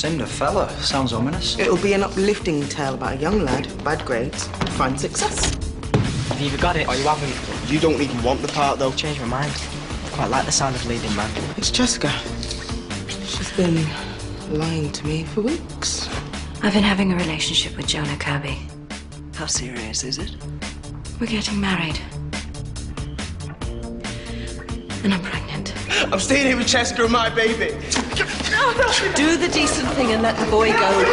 Cinderfella. Sounds ominous. It'll be an uplifting tale about a young lad, bad grades, fine success. Have you either got it or you haven't? You don't even want the part, though. Changed my mind. Quite like the sound of leading man. It's Cesca. She's been lying to me for weeks. I've been having a relationship with Jonah Kirby. How serious is it? We're getting married. And I'm pregnant. I'm staying here with Cesca and my baby. Do the decent thing and let the boy go.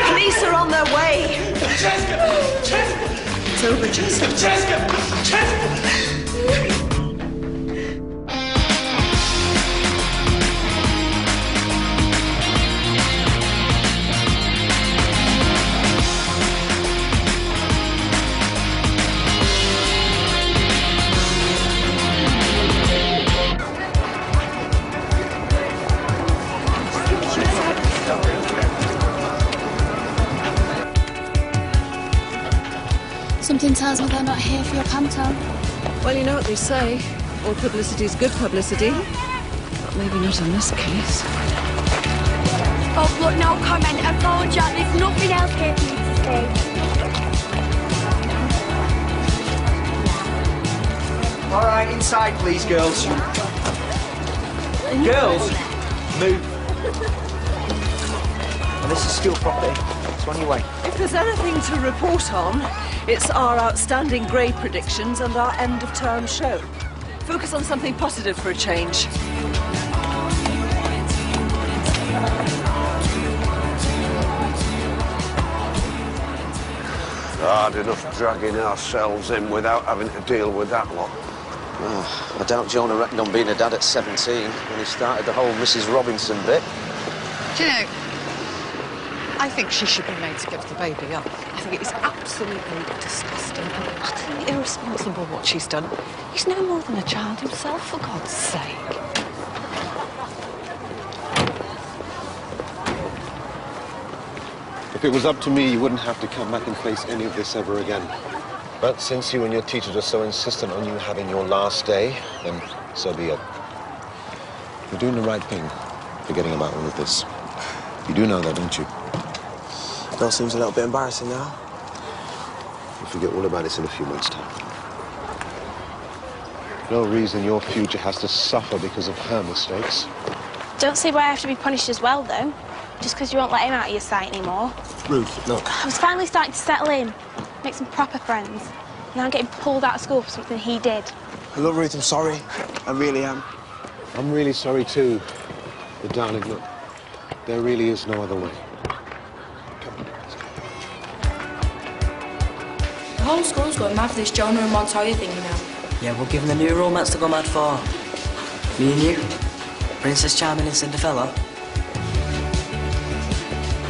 Police are on their way. Cesca! Cesca! It's over, Cesca. Cesca! Cesca! Something tells me they're not here for your panto. Well, you know what they say. All publicity is good publicity. But maybe not in this case. Oh, look, no comment. I apologise. There's nothing else here for you to say. All right, inside, please, girls. Girls, move. And this is school property. So on your way. If there's anything to report on, it's our outstanding grade predictions and our end-of-term show. Focus on something positive for a change. Hard enough dragging ourselves in without having to deal with that lot. Oh, I doubt Jonah reckoned on being a dad at 17 when he started the whole Mrs. Robinson bit. Do you know, I think she should be made to give the baby up. I think it is absolutely disgusting and utterly irresponsible what she's done. He's no more than a child himself, for God's sake. If it was up to me, you wouldn't have to come back and face any of this ever again. But since you and your teachers are so insistent on you having your last day, then so be it. You're doing the right thing, forgetting about all of this. You do know that, don't you? It all seems a little bit embarrassing now. You'll forget all about this in a few months' time. No reason your future has to suffer because of her mistakes. Don't see why I have to be punished as well, though. Just because you won't let him out of your sight anymore. Ruth, look. I was finally starting to settle in, make some proper friends. Now I'm getting pulled out of school for something he did. I love Ruth, I'm sorry. I really am. I'm really sorry too. But darling, look, there really is no other way. The whole school's going mad for this Jonah and Montoya thing, you know. Yeah, we'll give him the new romance to go mad for. Me and you, Princess Charming and Cinderfella.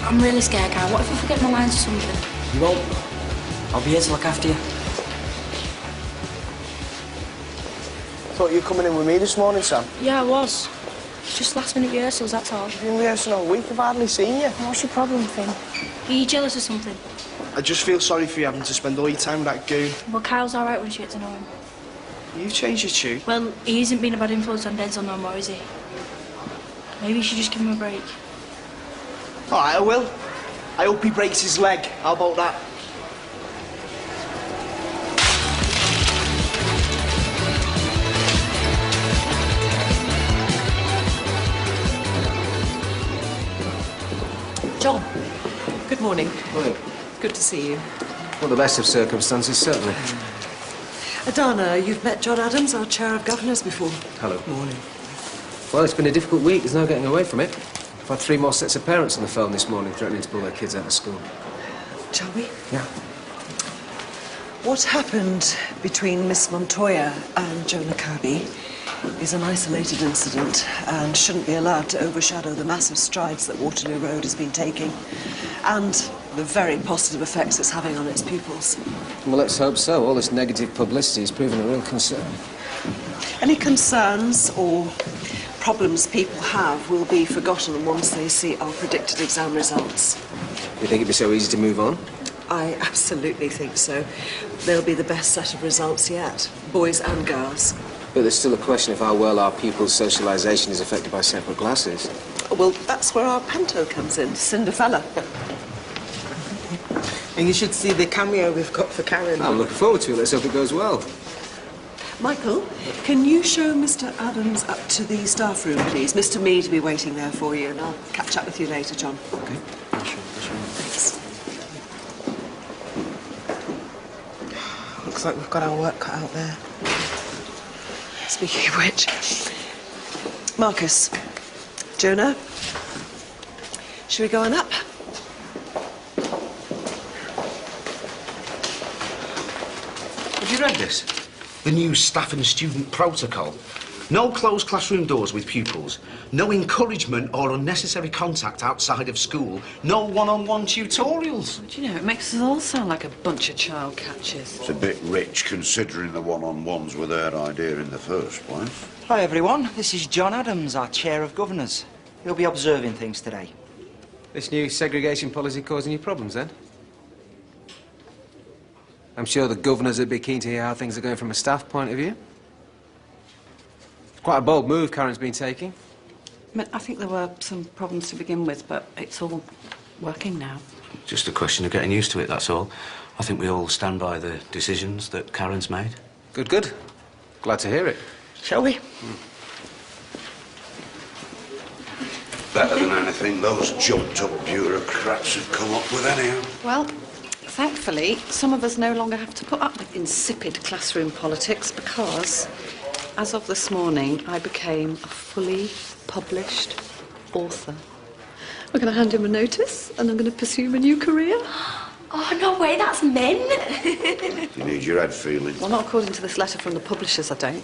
I'm really scared, Guy. What if I forget my lines or something? You won't. I'll be here to look after you. Thought you were coming in with me this morning, Sam. Yeah, I was. Just last-minute rehearsals, that's all. You've been rehearsing all week. I've hardly seen you. What's your problem, Finn? Are you jealous or something? I just feel sorry for you having to spend all your time with that goon. Well, Kyle's all right once you get to know him. You've changed your tune. Well, he isn't being a bad influence on Denzil no more, is he? Maybe you should just give him a break. All right, I will. I hope he breaks his leg. How about that? John, good morning. Morning. Good to see you. Well, the best of circumstances, certainly. Adanna, you've met John Adams, our chair of governors, before. Hello. Morning. Well, it's been a difficult week. There's no getting away from it. I've had 3 more sets of parents on the phone this morning threatening to pull their kids out of school. Shall we? Yeah. What happened between Miss Montoya and Jonah Kirby is an isolated incident and shouldn't be allowed to overshadow the massive strides that Waterloo Road has been taking and the very positive effects it's having on its pupils. Well, let's hope so. All this negative publicity has proven a real concern. Any concerns or problems people have will be forgotten once they see our predicted exam results. You think it'd be so easy to move on? I absolutely think so. They'll be the best set of results yet, boys and girls. But there's still a question of how well our pupils' socialisation is affected by separate classes. Well, that's where our panto comes in, Cinderfella. And you should see the cameo we've got for Karen. I'm looking forward to it. Let's hope it goes well. Michael, can you show Mr. Adams up to the staff room, please? Mr. Mead will be waiting there for you, and I'll catch up with you later, John. OK. Thanks. Looks like we've got our work cut out there. Speaking of which, Marcus, Jonah, should we go on up? Have you read this? The new staff and student protocol. No closed classroom doors with pupils. No encouragement or unnecessary contact outside of school. No one-on-one tutorials. Do you know, it makes us all sound like a bunch of child catchers. It's a bit rich considering the one-on-ones were their idea in the first place. Hi, everyone. This is John Adams, our Chair of Governors. He'll be observing things today. This new segregation policy causing you problems, then? I'm sure the governors would be keen to hear how things are going from a staff point of view. It's quite a bold move Karen's been taking. I think there were some problems to begin with, but it's all working now. Just a question of getting used to it, that's all. I think we all stand by the decisions that Karen's made. Good, good. Glad to hear it. Shall we? Better than anything those jumped-up bureaucrats have come up with anyhow. Well, thankfully, some of us no longer have to put up with insipid classroom politics because, as of this morning, I became a fully published author. I'm going to hand him a notice and I'm going to pursue a new career. Oh, no way, that's men. You need your head feeling. Well, not according to this letter from the publishers, I don't.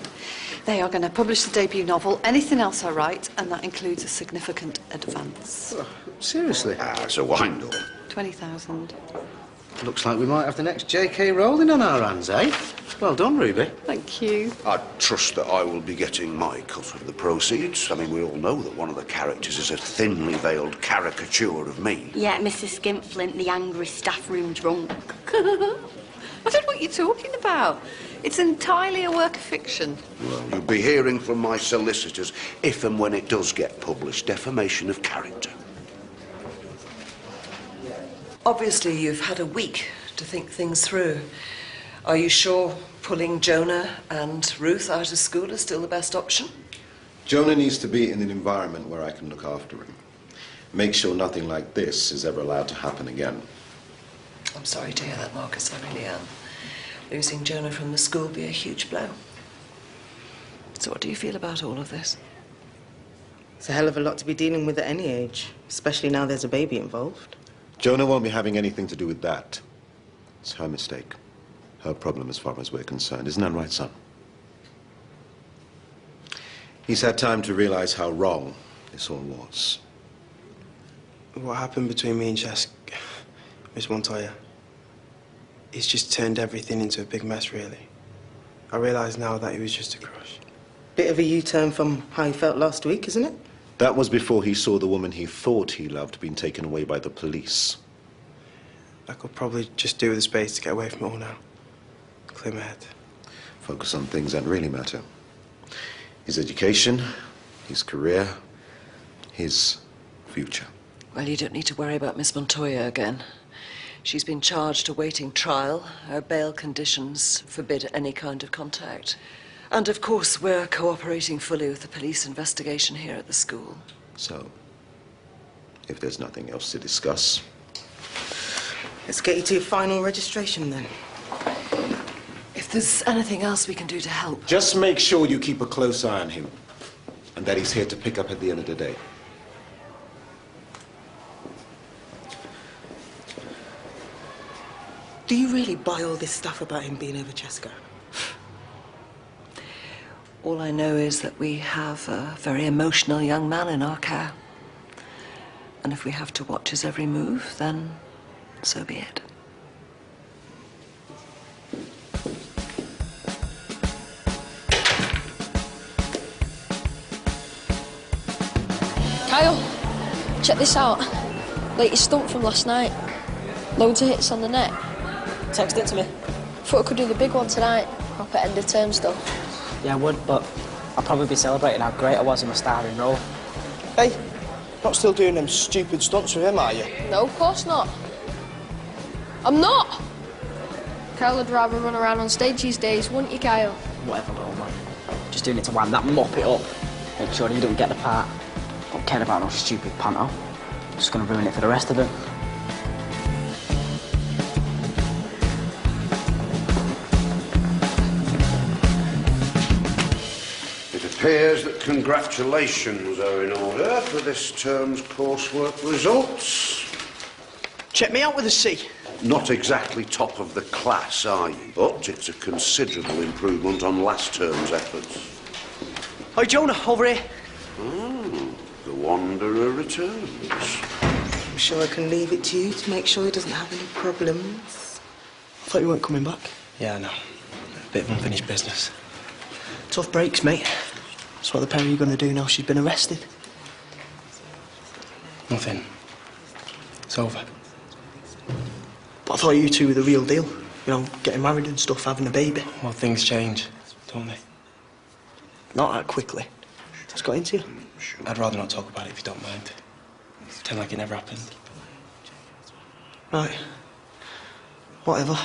They are going to publish the debut novel, anything else I write, and that includes a significant advance. Oh, seriously? It's a wind-up. 20,000. Looks like we might have the next J.K. Rowling on our hands, eh? Well done, Ruby. Thank you. I trust that I will be getting my cut of the proceeds. I mean, we all know that one of the characters is a thinly veiled caricature of me. Yeah, Mrs. Skinflint, the angry staff room drunk. I don't know what you're talking about. It's entirely a work of fiction. Well, you'll be hearing from my solicitors if and when it does get published. Defamation of character. Obviously, you've had a week to think things through. Are you sure pulling Jonah and Ruth out of school is still the best option? Jonah needs to be in an environment where I can look after him. Make sure nothing like this is ever allowed to happen again. I'm sorry to hear that, Marcus, I really am. Losing Jonah from the school will be a huge blow. So what do you feel about all of this? It's a hell of a lot to be dealing with at any age, especially now there's a baby involved. Jonah won't be having anything to do with that. It's her mistake. Her problem as far as we're concerned. Isn't that right, son? He's had time to realize how wrong this all was. What happened between me and Cesca, Miss Montoya, it's just turned everything into a big mess, really. I realise now that it was just a crush. Bit of a U-turn from how he felt last week, isn't it? That was before he saw the woman he thought he loved being taken away by the police. I could probably just do with the space to get away from it all now. Clear my head. Focus on things that really matter. His education, his career, his future. Well, you don't need to worry about Miss Montoya again. She's been charged awaiting trial. Her bail conditions forbid any kind of contact. And, of course, we're cooperating fully with the police investigation here at the school. So, if there's nothing else to discuss... Let's get you to your final registration, then. If there's anything else we can do to help... Just make sure you keep a close eye on him, and that he's here to pick up at the end of the day. Do you really buy all this stuff about him being over Cesca? All I know is that we have a very emotional young man in our care. And if we have to watch his every move, then so be it. Kyle, check this out. Latest stunt from last night. Loads of hits on the net. Text it to me. Thought I could do the big one tonight. Proper end of term stuff. Yeah, I would, but I'll probably be celebrating how great I was in my starring role. Hey, Not still doing them stupid stunts with him, are you? No, of course not. I'm not! Kyle would rather run around on stage these days, wouldn't you, Kyle? Whatever, little man. Just doing it to wind that mop it up. Make sure you don't get the part. Don't care about no stupid panto. Just gonna ruin it for the rest of them. It appears that congratulations are in order for this term's coursework results. Check me out with a C. Not exactly top of the class, are you? But it's a considerable improvement on last term's efforts. Hi, Jonah, over here. Oh, the Wanderer returns. I'm sure I can leave it to you to make sure he doesn't have any problems. I thought you weren't coming back. Yeah, I know. A bit of unfinished business. Tough breaks, mate. So what the pair are you going to do now she's been arrested? Nothing. It's over. But I thought you two were the real deal. You know, getting married and stuff, having a baby. Well, things change, don't they? Not that quickly. What's got into you? I'd rather not talk about it if you don't mind. Pretend like it never happened. Right. Whatever.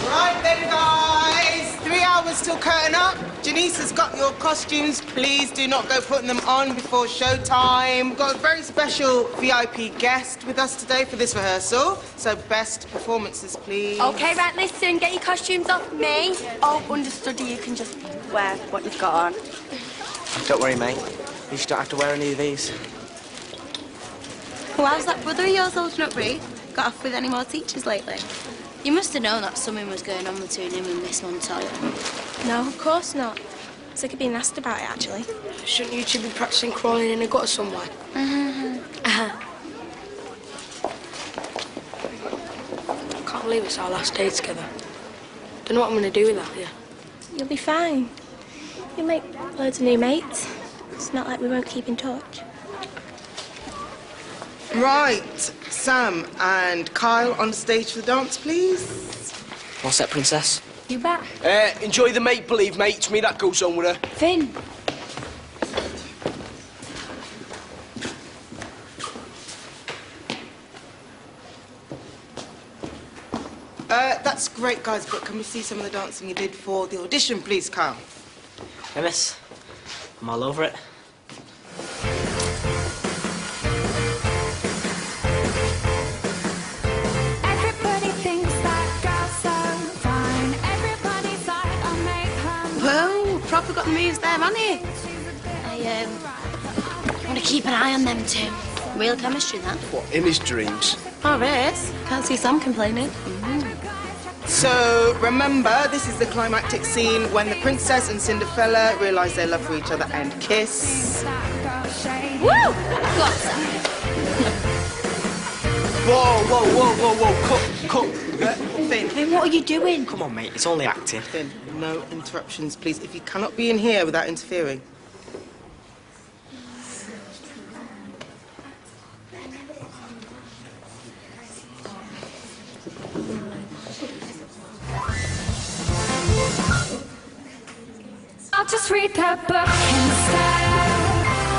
Right then, guys. 3 hours till curtain up. Janice has got your costumes. Please do not go putting them on before showtime. We've got a very special VIP guest with us today for this rehearsal. So best performances, please. Okay, right, listen, get your costumes off me. Oh, understudy, you can just wear what you've got on. Don't worry, mate. You just don't have to wear any of these. Well, how's that brother of yours holding up, Ruth? Got off with any more teachers lately? You must have known that something was going on between him and Miss Montoya. No, of course not. Sick of being asked about it, actually. Shouldn't you two be practicing crawling in a gutter somewhere? Uh-huh. I can't believe it's our last day together. Don't know what I'm going to do without you. You'll be fine. You'll make loads of new mates. It's not like we won't keep in touch. Right, Sam and Kyle on the stage for the dance, please. What's that, Princess? You bet. Enjoy the make-believe, mate. To me, that goes on with her. Finn. That's great, guys, but can we see some of the dancing you did for the audition, please, Kyle? Hey, miss. I'm all over it. Well, proper got the moves there, haven't he? I want to keep an eye on them two. Real chemistry, that. What, in his dreams? Oh, it is. Can't see Sam complaining. So, remember, this is the climactic scene when the princess and Cinderella realise their love for each other and kiss. Woo! Go on, Sam. Whoa. Cut. Finn. Hey, what are you doing? Come on, mate. It's only acting. Finn, no interruptions, please. If you cannot be in here without interfering. I'll just read the book instead.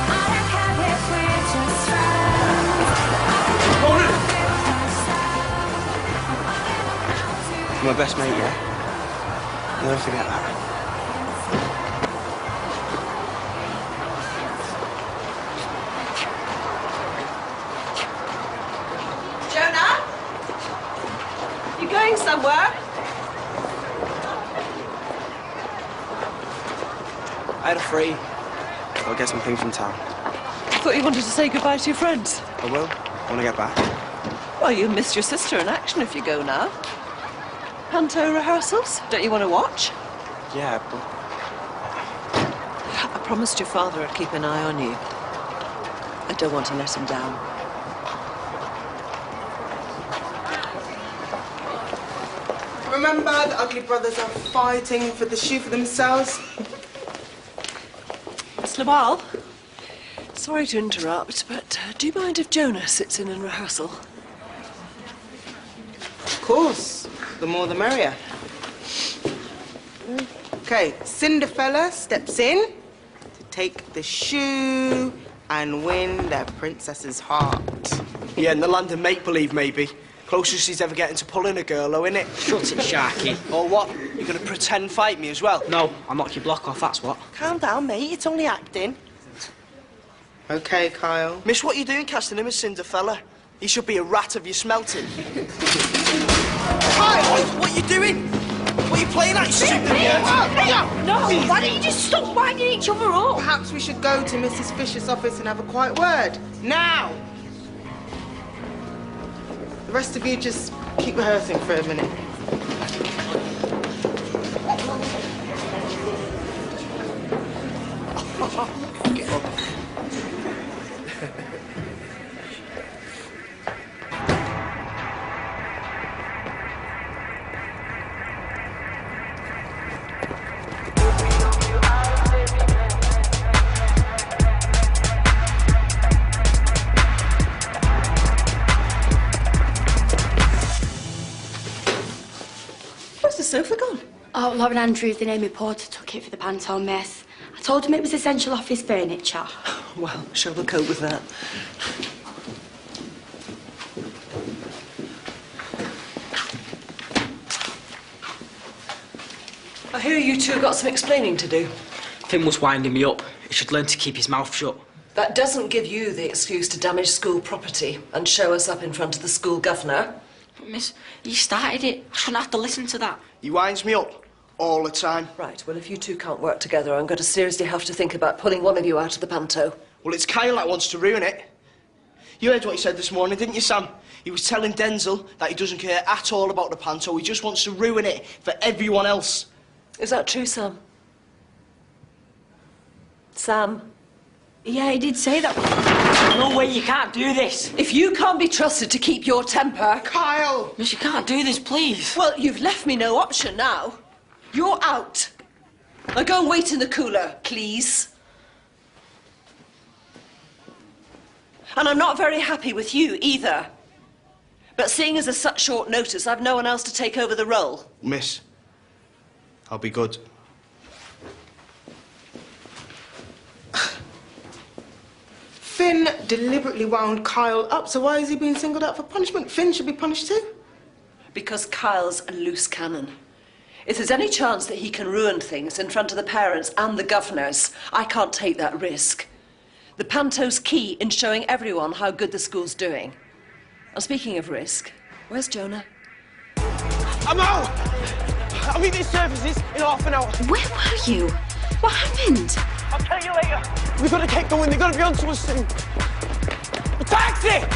I don't care if we're just friends. My best mate, yeah? I'll never forget that. Jonah? You going somewhere? I had a free. I'll get some things from town. I thought you wanted to say goodbye to your friends. I will, when I get back. Well, you missed your sister in action if you go now. Panto rehearsals? Don't you want to watch? Yeah, but... I promised your father I'd keep an eye on you. I don't want to let him down. Remember, the ugly brothers are fighting for the shoe for themselves. Miss Laval, sorry to interrupt, but do you mind if Jonah sits in rehearsal? Of course. The more the merrier. Okay, Cinderfella steps in to take the shoe and win their princess's heart. Yeah, in the land of make-believe, maybe. Closest he's ever getting to pulling a girl, though, innit? Shut it, Sharky. Or what? You're gonna pretend fight me as well? No, I'll knock your block off, that's what. Calm down, mate. It's only acting. Okay, Kyle. Miss, what are you doing casting him as Cinderfella? He should be a rat of your smelting. Kyle, what are you doing? What are you playing at, you stupid nerd? No, why don't you just stop winding each other up? Perhaps we should go to Mrs. Fisher's office and have a quiet word. Now! The rest of you just keep rehearsing for a minute. Get up. Where's the sofa gone? Oh, Lauren Andrews, the Amy Porter, took it for the pantomime mess. I told him it was essential office furniture. Well, shall we cope with that? I hear you two got some explaining to do. Finn was winding me up. He should learn to keep his mouth shut. That doesn't give you the excuse to damage school property and show us up in front of the school governor. But, miss, you started it. I shouldn't have to listen to that. He winds me up all the time. Right, well, if you two can't work together, I'm going to seriously have to think about pulling one of you out of the panto. Well, it's Kyle that wants to ruin it. You heard what he said this morning, didn't you, Sam? He was telling Denzil that he doesn't care at all about the panto. He just wants to ruin it for everyone else. Is that true, Sam? Sam? Yeah, he did say that. No way, you can't do this. If you can't be trusted to keep your temper... Kyle! Miss, you can't do this, please. Well, you've left me no option now. You're out. Now go and wait in the cooler, please. And I'm not very happy with you either. But seeing as there's such short notice, I've no one else to take over the role. Miss, I'll be good. Finn deliberately wound Kyle up, so why is he being singled out for punishment? Finn should be punished too. Because Kyle's a loose cannon. If there's any chance that he can ruin things in front of the parents and the governors, I can't take that risk. The panto's key in showing everyone how good the school's doing. And speaking of risk, where's Jonah? I'm out! I'll meet these services in half an hour. Where were you? What happened? I'll tell you later. We've got to get going. They've got to be on to us soon. A taxi!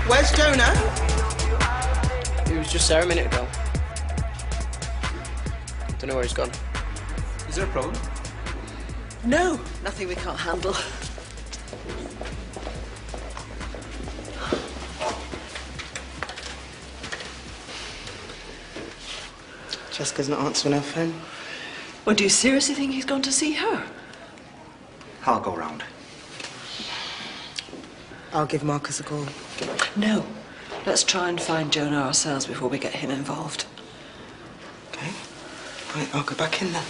Where's Jonah? He was just there a minute ago. Don't know where he's gone. Is there a problem? No, nothing we can't handle. Cesca's not answering her phone. Well, do you seriously think he's gone to see her? I'll go round. I'll give Marcus a call. No. Let's try and find Jonah ourselves before we get him involved. Okay. Right, I'll go back in then.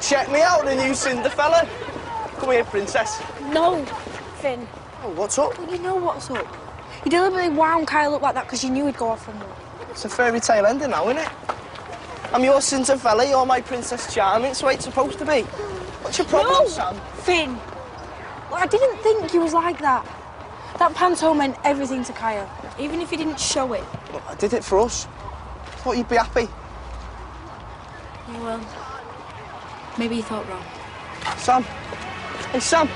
Check me out, the new Cinderfella. Come here, princess. No, Finn. Oh, what's up? Well, you know what's up. You deliberately wound Kyle up like that because you knew he'd go off on one. It's a fairy tale ending now, isn't it? I'm your Cinderfella, you're my Princess Charming. It's the way it's supposed to be. What's your problem, No, Sam? Finn. Well, I didn't think you was like that. That panto meant everything to Kyle, even if he didn't show it. Look, I did it for us. Thought you'd be happy. Yeah, well, maybe you thought wrong. Sam. Hey, Sam.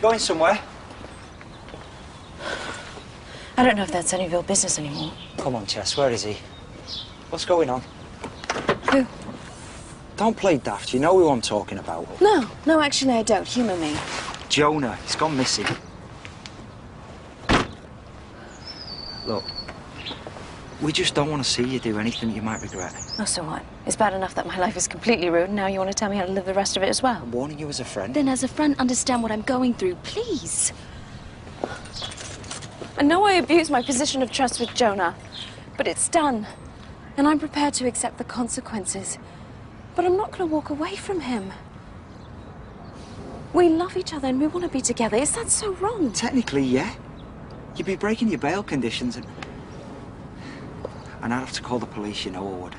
going somewhere? I don't know if that's any of your business anymore. Come on, Chess, where is he? What's going on? Who? Don't play daft, you know who I'm talking about. No, actually I don't. Humour me. Jonah, he's gone missing. Look, we just don't want to see you do anything you might regret. Oh, so what? It's bad enough that my life is completely ruined. Now you want to tell me how to live the rest of it as well? I'm warning you as a friend. Then as a friend, understand what I'm going through, please. I know I abused my position of trust with Jonah, but it's done. And I'm prepared to accept the consequences. But I'm not going to walk away from him. We love each other and we want to be together. Is that so wrong? Technically, yeah. You'd be breaking your bail conditions and I'd have to call the police, you know I would.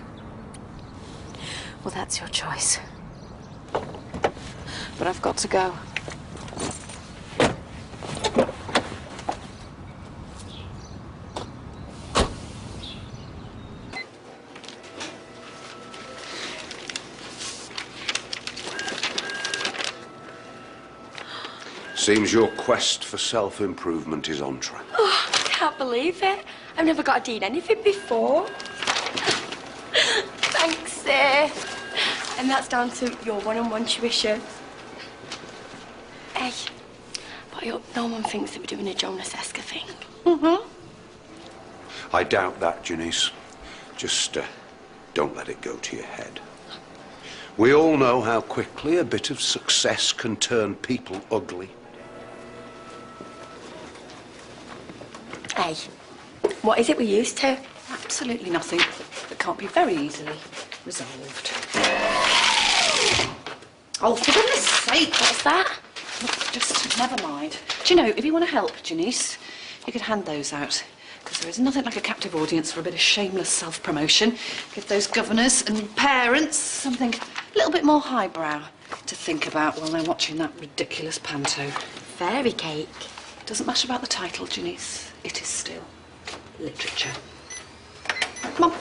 Well, that's your choice. But I've got to go. Seems your quest for self-improvement is on track. Oh, I can't believe it. I've never got to do anything before. Thanks, sir. And that's down to your one-on-one tuition. Hey, but I hope no one thinks that we're doing a Jonah Cesca thing. I doubt that, Janice. Just don't let it go to your head. We all know how quickly a bit of success can turn people ugly. Hey, what is it we used to? Absolutely nothing that can't be very easily resolved. Oh, for goodness sake, what's that? Look, just never mind. Do you know, if you want to help, Janice, you could hand those out. Because there is nothing like a captive audience for a bit of shameless self-promotion. Give those governors and parents something a little bit more highbrow to think about while they're watching that ridiculous panto. Fairy cake. It doesn't matter about the title, Janice. It is still literature. Come on.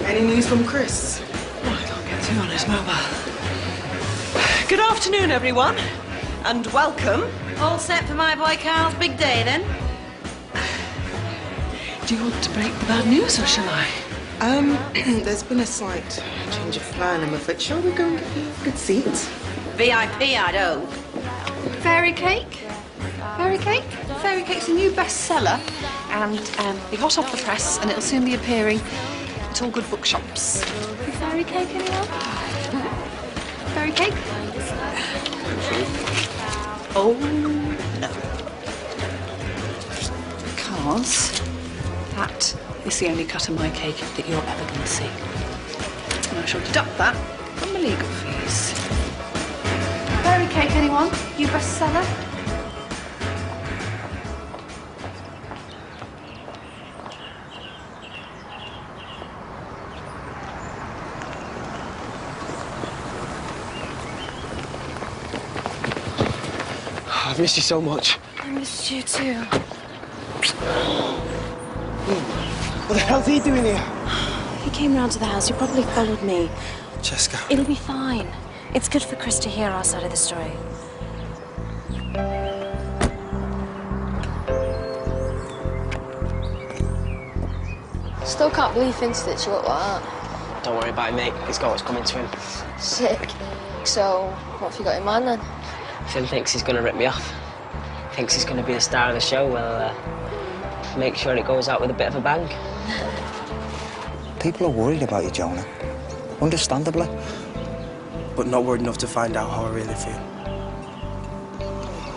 Any news from Chris? I can't get through on his mobile. Good afternoon, everyone, and welcome. All set for my boy Carl's big day, then? Do you want to break the bad news, or shall I? There's been a slight change of plan, I'm afraid. Shall we go and get a good seat? VIP, I'd hope. Fairy cake? Fairy cake? Fairy cake's a new bestseller, and be hot off the press, and it'll soon be appearing at all good bookshops. Fairy cake, anyone? Fairy cake? Oh, no. Because that is the only cut of my cake that you're ever going to see. And I shall deduct that from the legal fees. Fairy cake, anyone? You bestseller? I've missed you so much. I missed you too. What the hell's he doing here? He came round to the house. He probably followed me. Cesca. It'll be fine. It's good for Chris to hear our side of the story. Still can't believe Finn stitched you up like that. Don't worry about it, mate. He's got what's coming to him. Sick. So, what have you got in mind then? Finn thinks he's going to rip me off. Thinks he's going to be the star of the show. Well, make sure it goes out with a bit of a bang. People are worried about you, Jonah. Understandably. But not worried enough to find out how I really feel.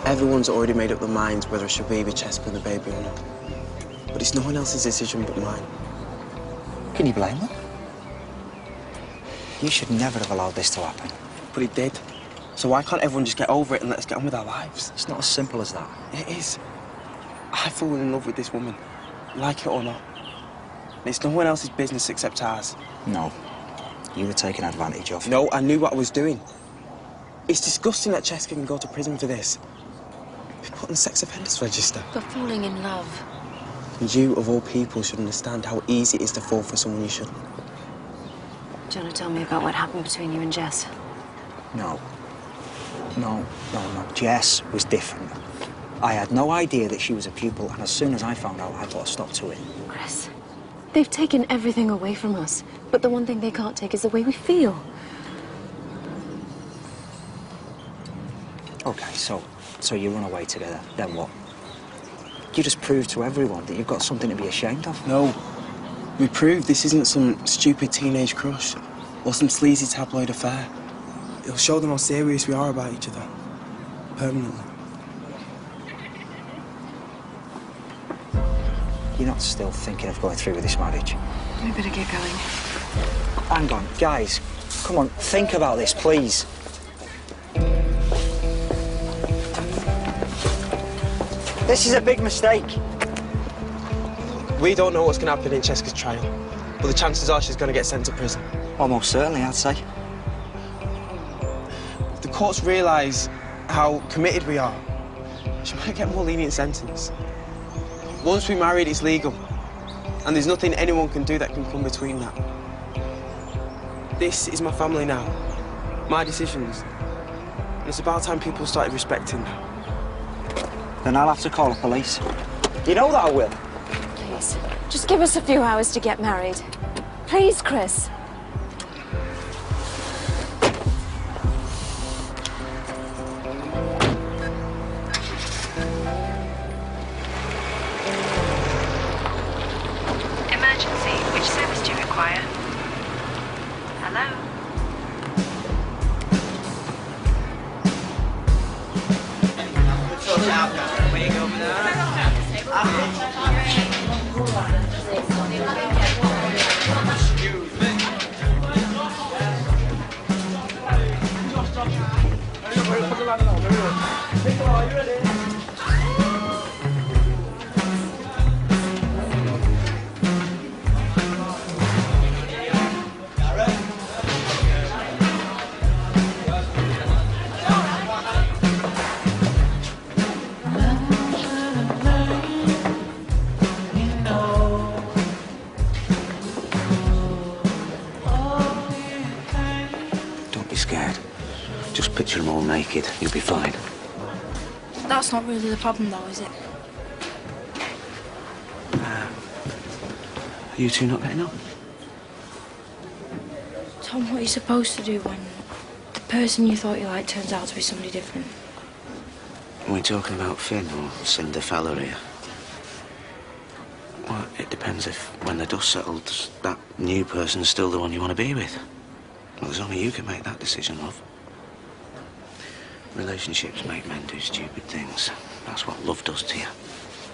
Everyone's already made up their minds whether I should baby Cesca the baby or not. But it's no one else's decision but mine. Can you blame them? You should never have allowed this to happen. But it did. So why can't everyone just get over it and let us get on with our lives? It's not as simple as that. It is. I've fallen in love with this woman, like it or not. And it's no one else's business except ours. No. You were taken advantage of. No, I knew what I was doing. It's disgusting that Cesca can go to prison for this. be put on the sex offenders register. For falling in love. And you, of all people, should understand how easy it is to fall for someone you shouldn't. Do you want to tell me about what happened between you and Jess? No. No. Jess was different. I had no idea that she was a pupil, and as soon as I found out, I put a stop to it. Chris, they've taken everything away from us, but the one thing they can't take is the way we feel. Okay, so you run away together, then what? You just proved to everyone that you've got something to be ashamed of. No. We proved this isn't some stupid teenage crush or some sleazy tabloid affair. It'll show them how serious we are about each other. Permanently. You're not still thinking of going through with this marriage? We better get going. Hang on, guys. Come on, think about this, please. This is a big mistake. We don't know what's going to happen in Cesca's trial, but the chances are she's going to get sent to prison. Almost certainly, I'd say. If the courts realise how committed we are, she might get a more lenient sentence. Once we're married, it's legal, and there's nothing anyone can do that can come between that. This is my family now, my decisions, and it's about time people started respecting that. Then I'll have to call the police. You know that I will. Please, just give us a few hours to get married. Please, Chris. Emergency. Which service do you require? Hello? Just picture them all naked. You'll be fine. That's not really the problem, though, is it? Are you two not getting on? Tom, what are you supposed to do when the person you thought you liked turns out to be somebody different? Are we talking about Finn or Cinderfella here? Well, it depends if, when the dust settles, that new person's still the one you want to be with. Well, there's only you can make that decision, love. Relationships make men do stupid things. That's what love does to you.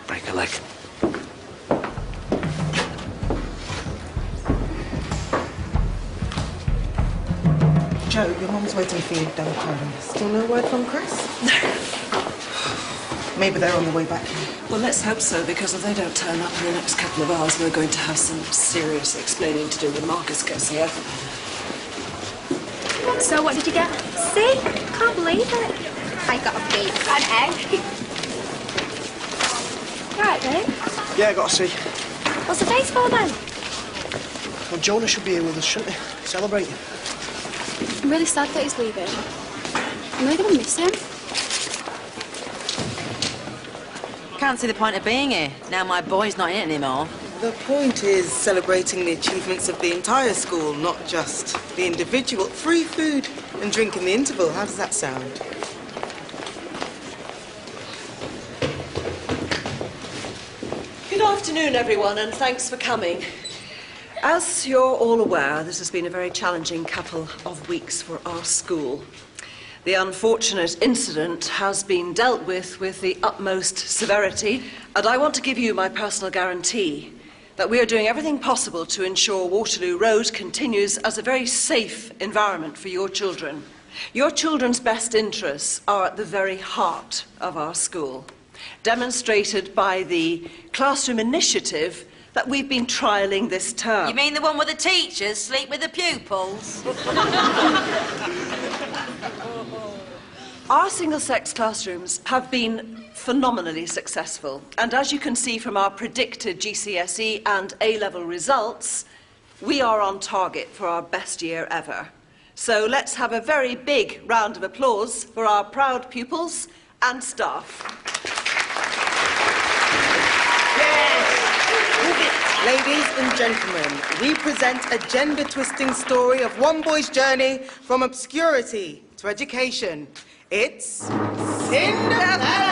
Break a leg. Joe, your mum's waiting for you down the corridor. Still no word from Chris? Maybe they're on the way back. Well, let's hope so, because if they don't turn up in the next couple of hours, we're going to have some serious explaining to do when Marcus gets here. So what did you get? See? Can't believe it. I got a big an egg. Right, babe. Yeah, I got to see. What's the face for then? Well, Jonah should be here with us, shouldn't he? Celebrating. I'm really sad that he's leaving. I'm really gonna miss him. Can't see the point of being here. Now my boy's not in it anymore. The point is celebrating the achievements of the entire school, not just the individual. Free food and drink in the interval. How does that sound? Good afternoon, everyone, and thanks for coming. As you're all aware, this has been a very challenging couple of weeks for our school. The unfortunate incident has been dealt with the utmost severity, and I want to give you my personal guarantee that we are doing everything possible to ensure Waterloo Road continues as a very safe environment for your children. Your children's best interests are at the very heart of our school, demonstrated by the classroom initiative that we've been trialling this term. You mean the one where the teachers sleep with the pupils? Our single-sex classrooms have been phenomenally successful, and as you can see from our predicted GCSE and A-level results, we are on target for our best year ever. So let's have a very big round of applause for our proud pupils and staff. Ladies and gentlemen, we present a gender-twisting story of one boy's journey from obscurity to education. It's Cinderella!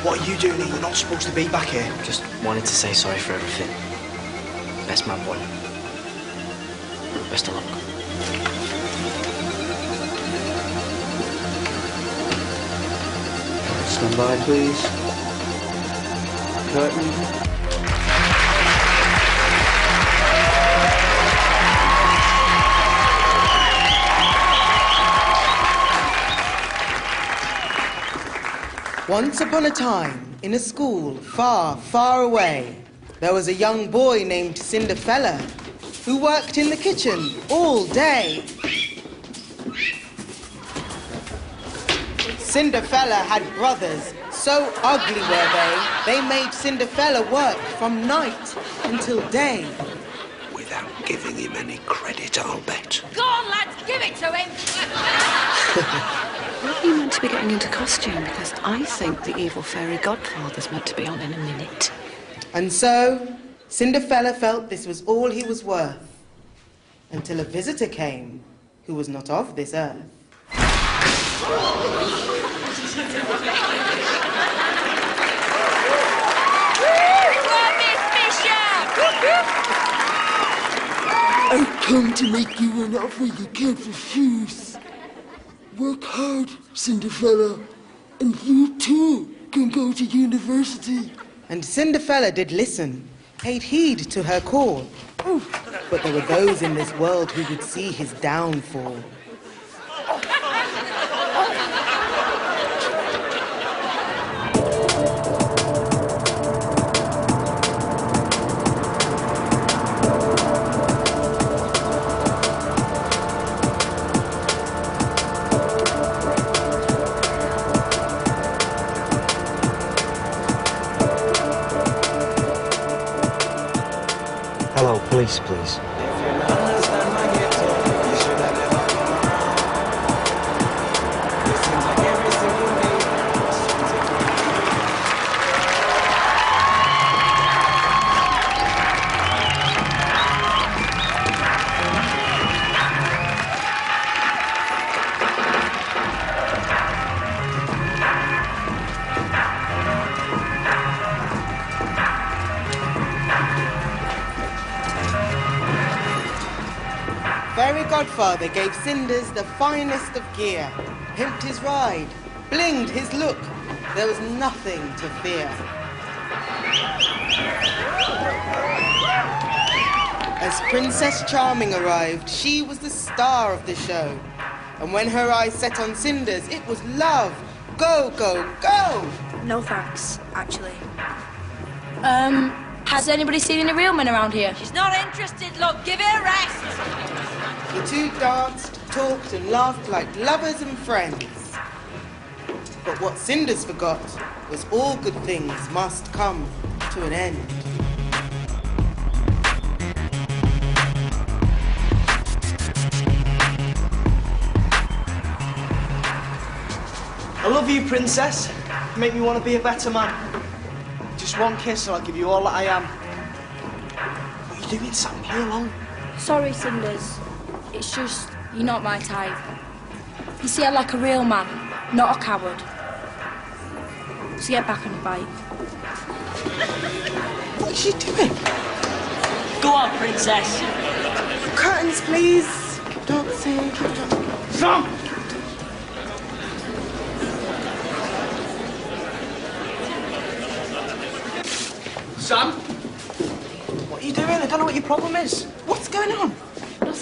What are you doing here? You're not supposed to be back here. Just wanted to say sorry for everything. Best man, boy. Best of luck. Stand by, please. Curtain. Once upon a time, in a school far, far away, there was a young boy named Cinderella who worked in the kitchen all day. Cinderella had brothers, so ugly were they made Cinderella work from night until day. Without giving him any credit, I'll bet. Go on, lads, give it to him! What are you meant to be getting into costume? Because I think the evil fairy godfather's meant to be on in a minute. And so, Cinderella felt this was all he was worth, until a visitor came who was not of this earth. I've come to make you an offer you can't refuse. Work hard, Cinderella, and you too can go to university. And Cinderella did listen, paid heed to her call. But there were those in this world who would see his downfall. Hello, police, please. Fairy Godfather gave Cinders the finest of gear, pimped his ride, blinged his look. There was nothing to fear. As Princess Charming arrived, she was the star of the show. And when her eyes set on Cinders, it was love. Go, go, go! No thanks, actually. Has anybody seen any real men around here? She's not interested, look, give her a rest. The two danced, talked and laughed like lovers and friends. But what Cinders forgot was all good things must come to an end. I love you, Princess. You make me want to be a better man. Just one kiss and I'll give you all that I am. What are you doing, Sam? Play along. Sorry, Cinders. It's just, you're not my type. You see, I like a real man, not a coward. So get back on the bike. What is she doing? Go on, Princess. Curtains, please. Keep dancing, keep dancing. Sam!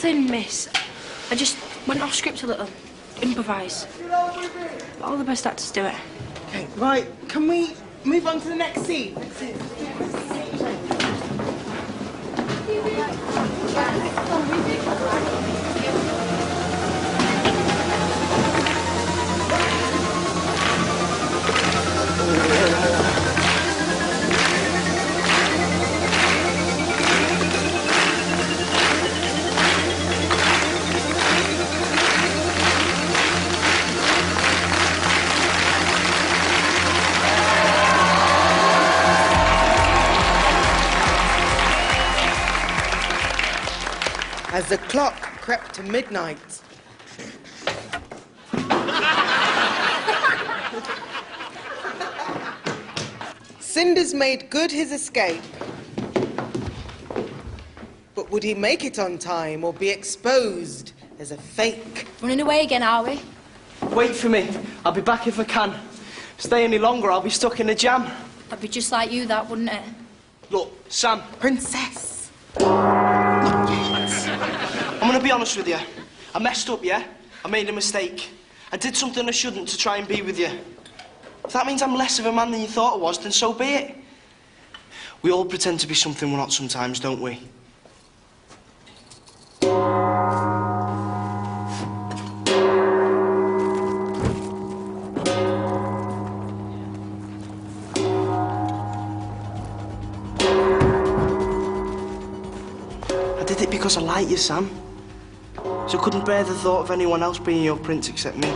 Nothing, miss. I just went off script a little. Improvise. All the best actors do it. Okay, right. Can we move on to the next scene? As the clock crept to midnight, Cinders made good his escape. But would he make it on time or be exposed as a fake? Running away again, are we? Wait for me. I'll be back if I can. Stay any longer, I'll be stuck in a jam. That'd be just like you, that, wouldn't it? Look, Sam. Princess. I'm gonna be honest with you. I messed up, yeah? I made a mistake. I did something I shouldn't to try and be with you. If that means I'm less of a man than you thought I was, then so be it. We all pretend to be something we're not sometimes, don't we? I did it because I like you, Sam. So I couldn't bear the thought of anyone else being your prince except me.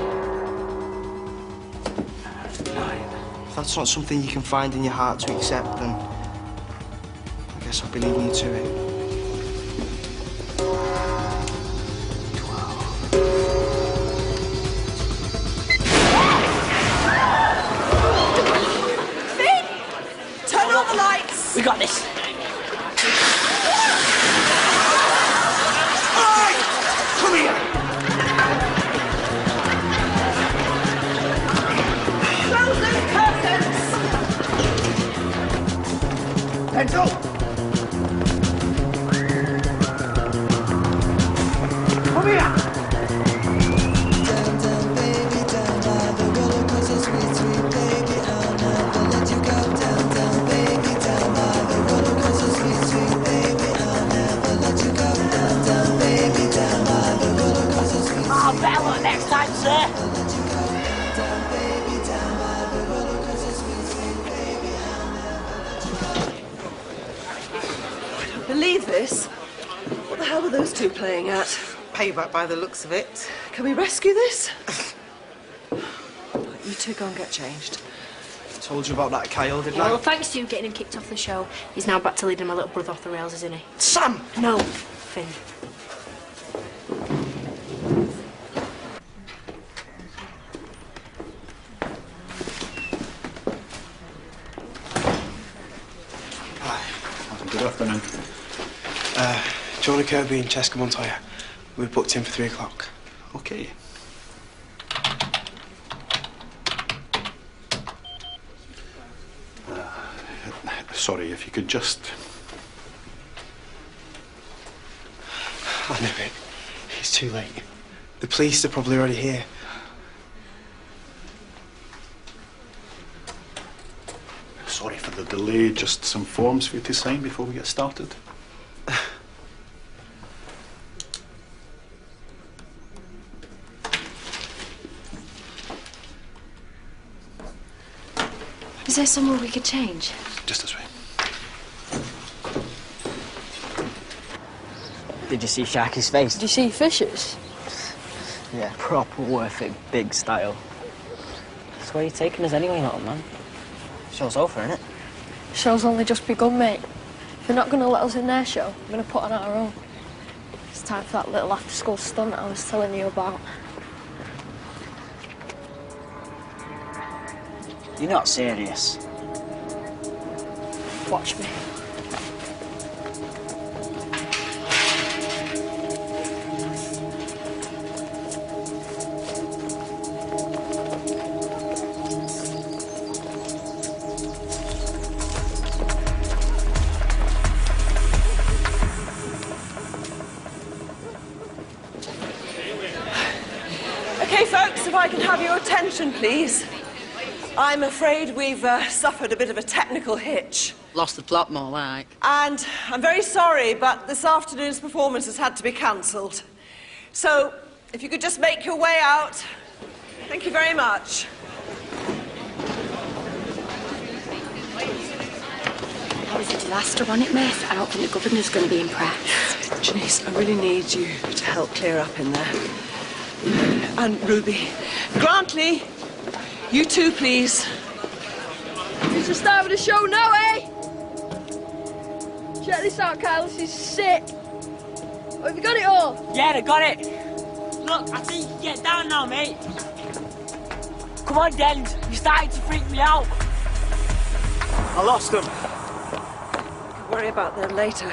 If that's not something you can find in your heart to accept, then I guess I'll be leaving you to it. 12. Finn! Turn on the lights! We got this. Come here! Close those curtains! Denzil! Come here! Oh, better luck next time, sir. Believe this? What the hell were those two playing at? Payback by the looks of it. Can we rescue this? You two go and get changed. Told you about that Kyle, didn't Well, I? thanks to you getting him kicked off the show, he's now back to leading my little brother off the rails, isn't he? Sam! No, Finn. Good afternoon. Jonah Kirby and Cesca Montoya. We're booked in for 3 o'clock. Okay. Sorry, if you could just... I knew it. It's too late. The police are probably already here. Sorry for the delay, just some forms for you to sign before we get started. Is there somewhere we could change? Just this way. Did you see Sharky's face? Did you see Fisher's? Yeah, proper worth it, big style. That's where you're taking us anyway, little man. Show's over, innit? Show's only just begun, mate. If they're not going to let us in their show, we're going to put on our own. It's time for that little after-school stunt I was telling you about. You're not serious. Watch me. I can have your attention, please. I'm afraid we've suffered a bit of a technical hitch. Lost the plot, more like. And I'm very sorry, but this afternoon's performance has had to be cancelled. So, if you could just make your way out. Thank you very much. That was a disaster, wasn't it, miss? I don't think the governor's going to be impressed. Janice, I really need you to help clear up in there. And Ruby. Grantley, you too, please. It's the start of the show now, eh? Check this out, Kyle. This is sick. Oh, have you got it all? Yeah, I got it. Look, I think you can get down now, mate. Come on, Denz. You're starting to freak me out. I lost them. Don't worry about them later.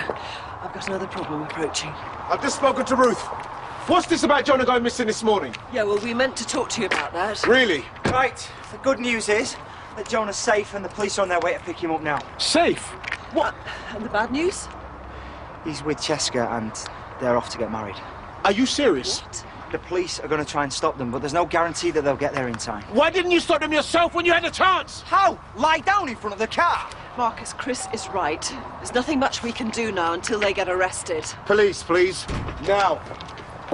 I've got another problem approaching. I've just spoken to Ruth. What's this about Jonah going missing this morning? Yeah, well, we meant to talk to you about that. Really? Right, the good news is that Jonah's safe and the police are on their way to pick him up now. Safe? What? And the bad news? He's with Cesca and they're off to get married. Are you serious? What? The police are going to try and stop them, but there's no guarantee that they'll get there in time. Why didn't you stop them yourself when you had a chance? How? Lie down in front of the car? Marcus, Chris is right. There's nothing much we can do now until they get arrested. Police, please. Now.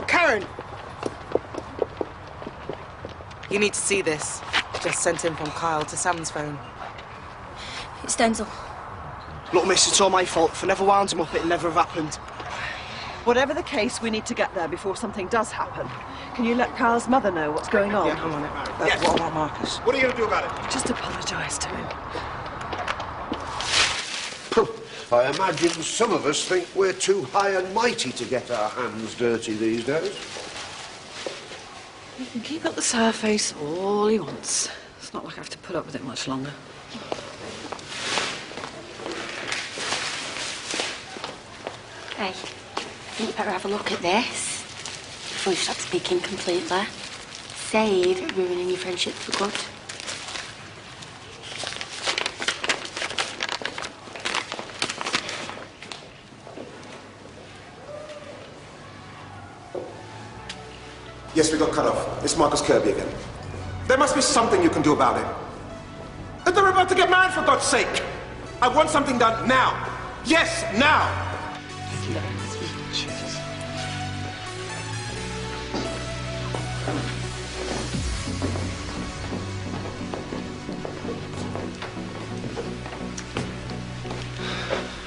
Karen! You need to see this. Just sent in from Kyle to Sam's phone. It's Denzil. Look, miss, it's all my fault. If I never wound him up, it'd never have happened. Whatever the case, we need to get there before something does happen. Can you let Kyle's mother know what's going on? Yeah, I'm on it. Yes. What about Marcus? What are you going to do about it? Just apologise to him. I imagine some of us think we're too high and mighty to get our hands dirty these days. He can keep up the surface all he wants. It's not like I have to put up with it much longer. Hey, I think you better have a look at this before you start speaking completely. Save ruining your friendship for good. Yes, we got cut off. It's Marcus Kirby again. There must be something you can do about it. And they're about to get married, for God's sake. I want something done now. Yes, now. Jesus.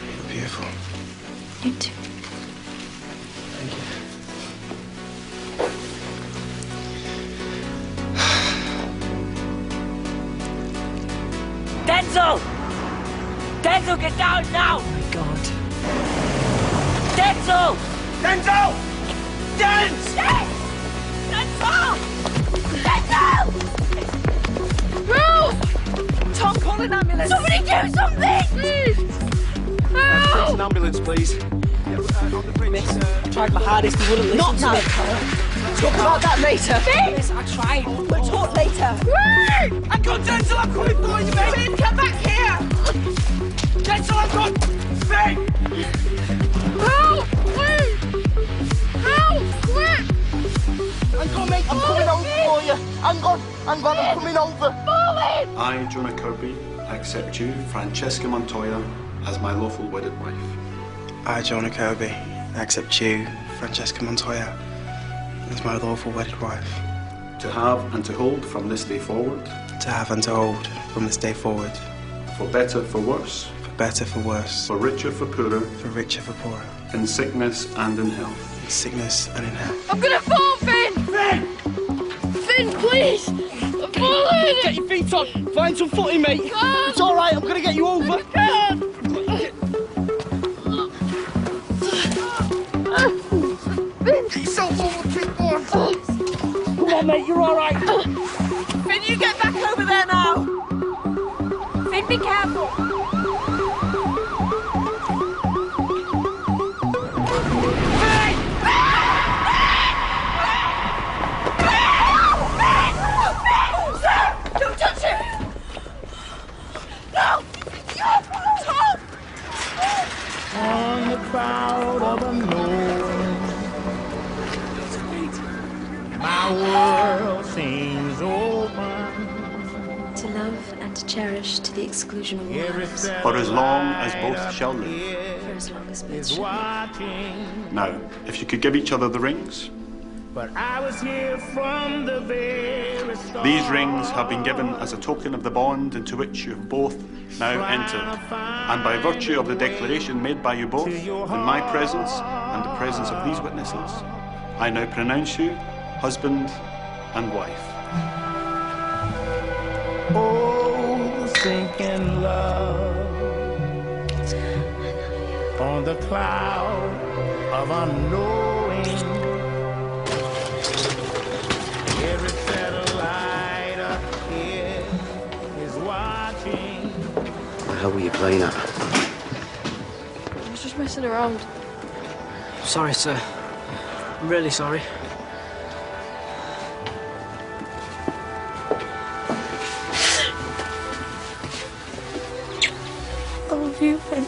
You're beautiful. You too. Thank you. Denzil! Denzil, get down now! Oh, my God. Denzil! Denzil! Denz! Denzil! Denzil! Help! Tom, call an ambulance. Somebody do something! Please! Help! An ambulance, please. Miss, tried my hardest, he wouldn't listen Not to now, me. Talk about that later. Miss, I tried. We'll talk later. I got Denzil, I'm coming for you, mate! Finn, come back here! Denzil, I've got... Finn! Help! Please! Help! Quick! Hang on, mate, I'm coming over for you. Hang on, I'm coming over. Falling! I, Jonah Kirby, accept you, Francesca Montoya, as my lawful wedded wife. I, Jonah Kirby, accept you, Francesca Montoya, as my lawful wedded wife. To have and to hold from this day forward. To have and to hold from this day forward. For better, for worse. For better, for worse. For richer, for poorer. For richer, for poorer. In sickness and in health. In sickness and in health. I'm gonna fall, Finn! Finn! Finn, please! I'm falling! Get your feet on. Find some footing, mate. It's all right, I'm gonna get you over. He's so over, kick on. Come on, mate, you're all right. Finn, you get back over there now. Finn, be careful! Don't touch him! No! Tom! On the cloud of unknown. My my world seems open. To love and to cherish to the exclusion of all others. For as long as both shall live. For as long as both shall live. Now, if you could give each other the rings. But I was here from the very start. These rings have been given as a token of the bond into which you have both now entered. And by virtue of the declaration made by you both, in my presence and the presence of these witnesses, I now pronounce you husband and wife. Oh, sinking love on the cloud of unknowing. Every satellite up here is watching. What the hell were you playing at? I was just messing around. Sorry, sir. I'm really sorry. I love you, Ben.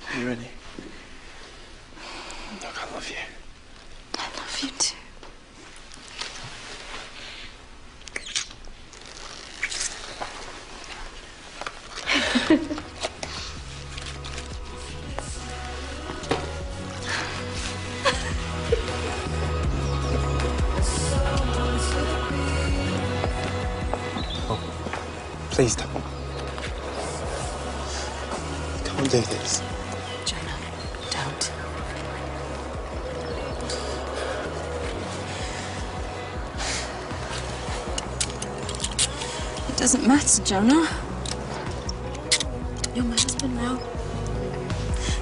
Are you ready? Look, I love you. I love you too. Please don't. Can't do this. Jonah, don't. It doesn't matter, Jonah. You're my husband now.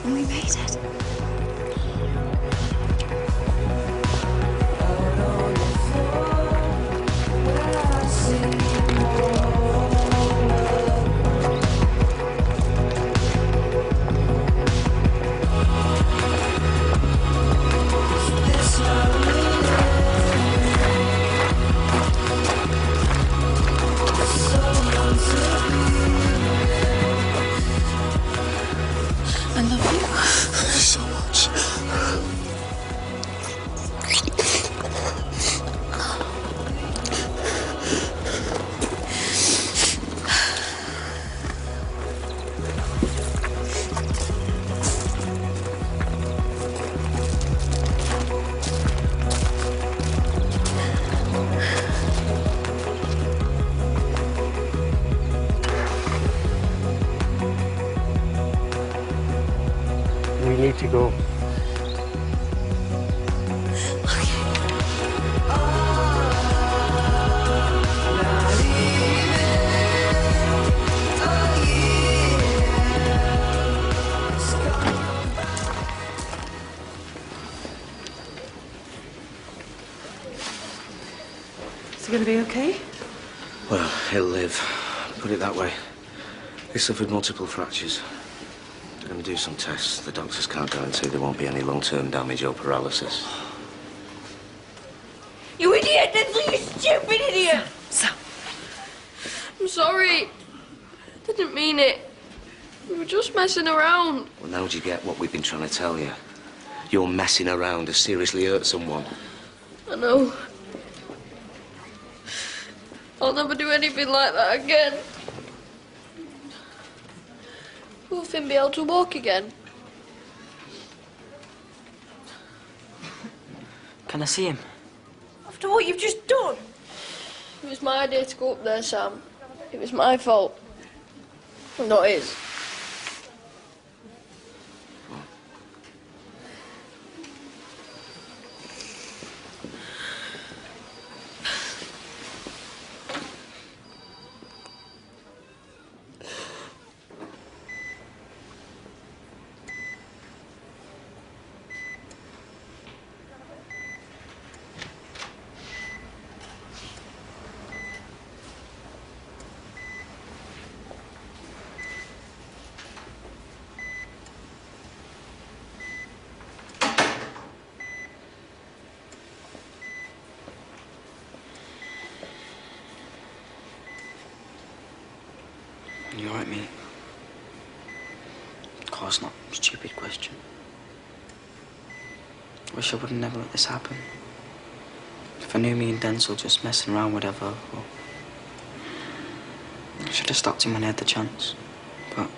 And we made it. I love you. So much. We need to go. Is he going to be okay? Well, he'll live. Put it that way. He suffered multiple fractures. They're going to do some tests. The doctors can't guarantee there won't be any long-term damage or paralysis. You idiot! Denzil, you stupid idiot! Sam. I'm sorry. I didn't mean it. We were just messing around. Well, now do you get what we've been trying to tell you? Your messing around has seriously hurt someone. I know. I'll never do anything like that again. Will Finn be able to walk again? Can I see him? After what you've just done? It was my idea to go up there, Sam. It was my fault. Not his. You alright, mate? Of course not. Stupid question. Wish I would have never let this happen. If I knew me and Denzil just messing around, whatever, well, I should have stopped him when I had the chance. But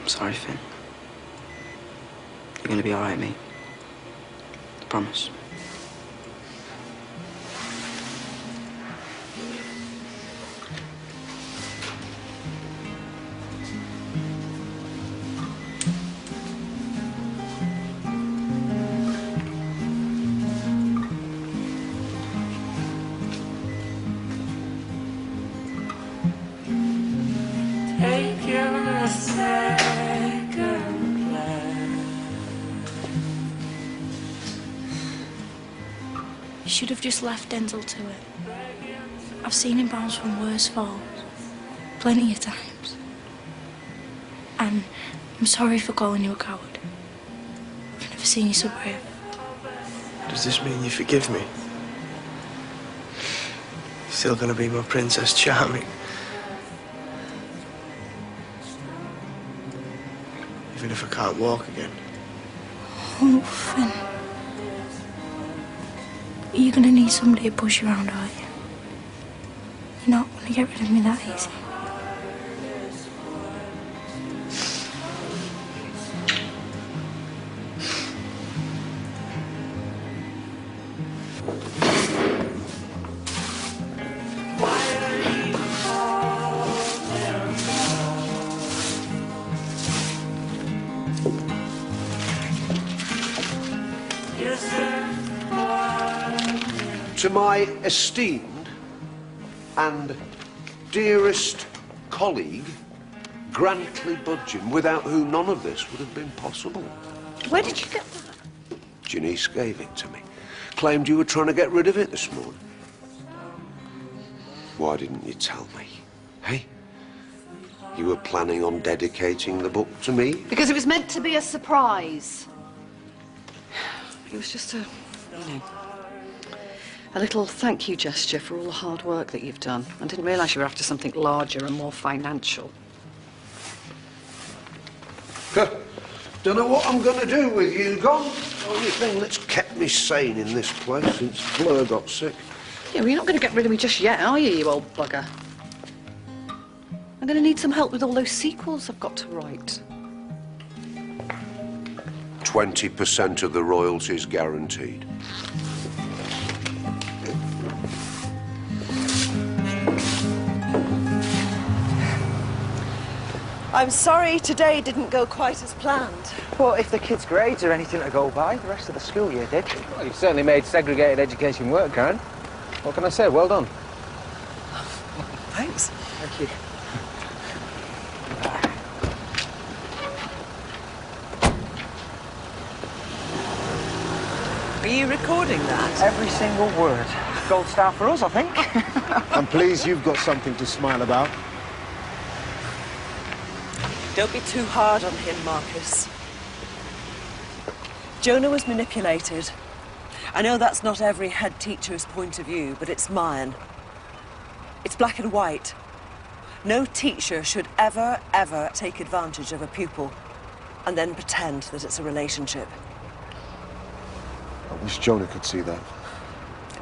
I'm sorry, Finn. You're gonna be alright, mate. I promise. You should have just left Denzil to it. I've seen him bounce from worse falls plenty of times. And I'm sorry for calling you a coward. I've never seen you so brave. Does this mean you forgive me? You're still gonna be my Princess Charming? Even if I can't walk again? Oh, Finn. You're gonna need somebody to push you around, aren't you? You're not gonna get rid of me that easy. To my esteemed and dearest colleague, Grantley Budgeon, without whom none of this would have been possible. Where did you get that? Janice gave it to me. Claimed you were trying to get rid of it this morning. Why didn't you tell me? Hey? You were planning on dedicating the book to me? Because it was meant to be a surprise. It was just a little thank you gesture for all the hard work that you've done. I didn't realise you were after something larger and more financial. Don't know what I'm going to do with you, Gone. Only thing that's kept me sane in this place since Fleur got sick. Yeah, well, you're not going to get rid of me just yet, are you, you old bugger? I'm going to need some help with all those sequels I've got to write. 20% of the royalties guaranteed. I'm sorry today didn't go quite as planned. Well, if the kids' grades are anything to go by, the rest of the school year did. Well, you've certainly made segregated education work, Karen. What can I say? Well done. Thanks. Thank you. Are you recording that? Every single word. Gold star for us, I think. I'm pleased you've got something to smile about. Don't be too hard on him, Marcus. Jonah was manipulated. I know that's not every head teacher's point of view, but it's mine. It's black and white. No teacher should ever, ever take advantage of a pupil and then pretend that it's a relationship. I wish Jonah could see that.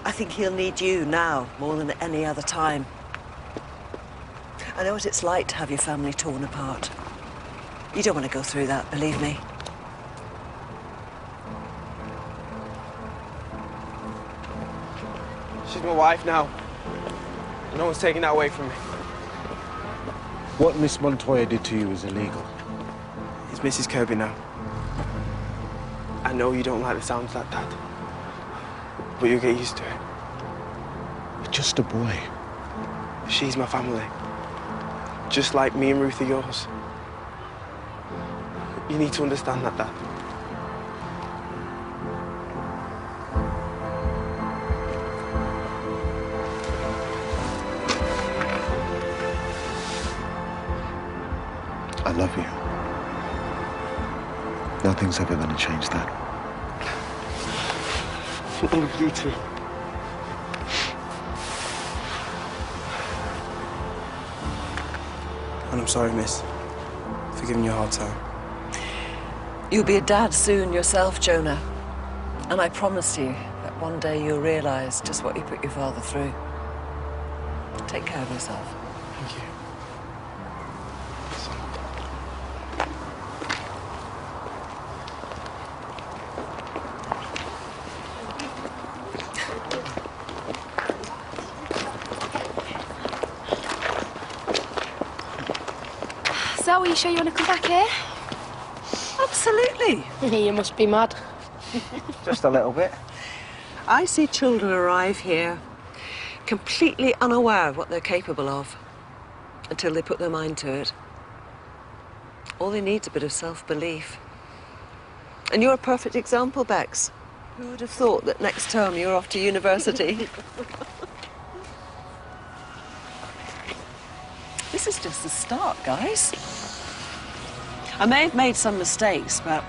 I think he'll need you now more than at any other time. I know what it's like to have your family torn apart. You don't want to go through that, believe me. She's my wife now. No one's taking that away from me. What Miss Montoya did to you is illegal. It's Mrs. Kirby now. I know you don't like the sound of that, Dad. But you'll get used to it. You're just a boy. She's my family. Just like me and Ruth are yours. You need to understand that, Dad. I love you. Nothing's ever going to change that. I love you too. And I'm sorry, miss, for giving you a hard time. You'll be a dad soon yourself, Jonah. And I promise you that one day you'll realise just what you put your father through. Take care of yourself. Thank you. So, are you sure you want to come back here? Absolutely. You must be mad. Just a little bit. I see children arrive here completely unaware of what they're capable of until they put their mind to it. All they need is a bit of self-belief. And you're a perfect example, Bex. Who would have thought that next term you're off to university? This is just the start, guys. I may have made some mistakes, but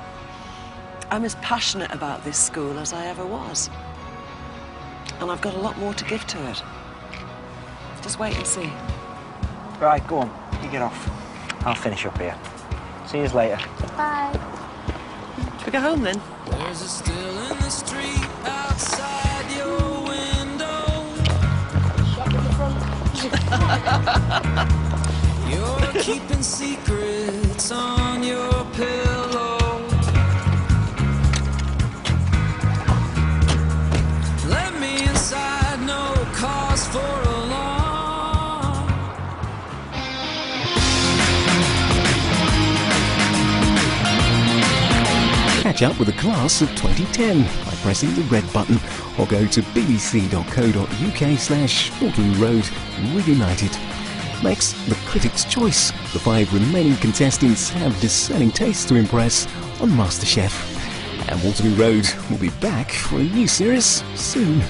I'm as passionate about this school as I ever was. And I've got a lot more to give to it. Just wait and see. Right, go on. You get off. I'll finish up here. See you later. Bye. Should we go home then? There's a still in the street outside your window. Shop in the front. You're keeping secrets on your pillow. Let me inside, no cause for alarm. Catch up with the class of 2010 by pressing the red button or go to bbc.co.uk/Waterloo Road Reunited. Next, the Critics' Choice. The 5 remaining contestants have discerning tastes to impress on MasterChef. And Waterloo Road will be back for a new series soon.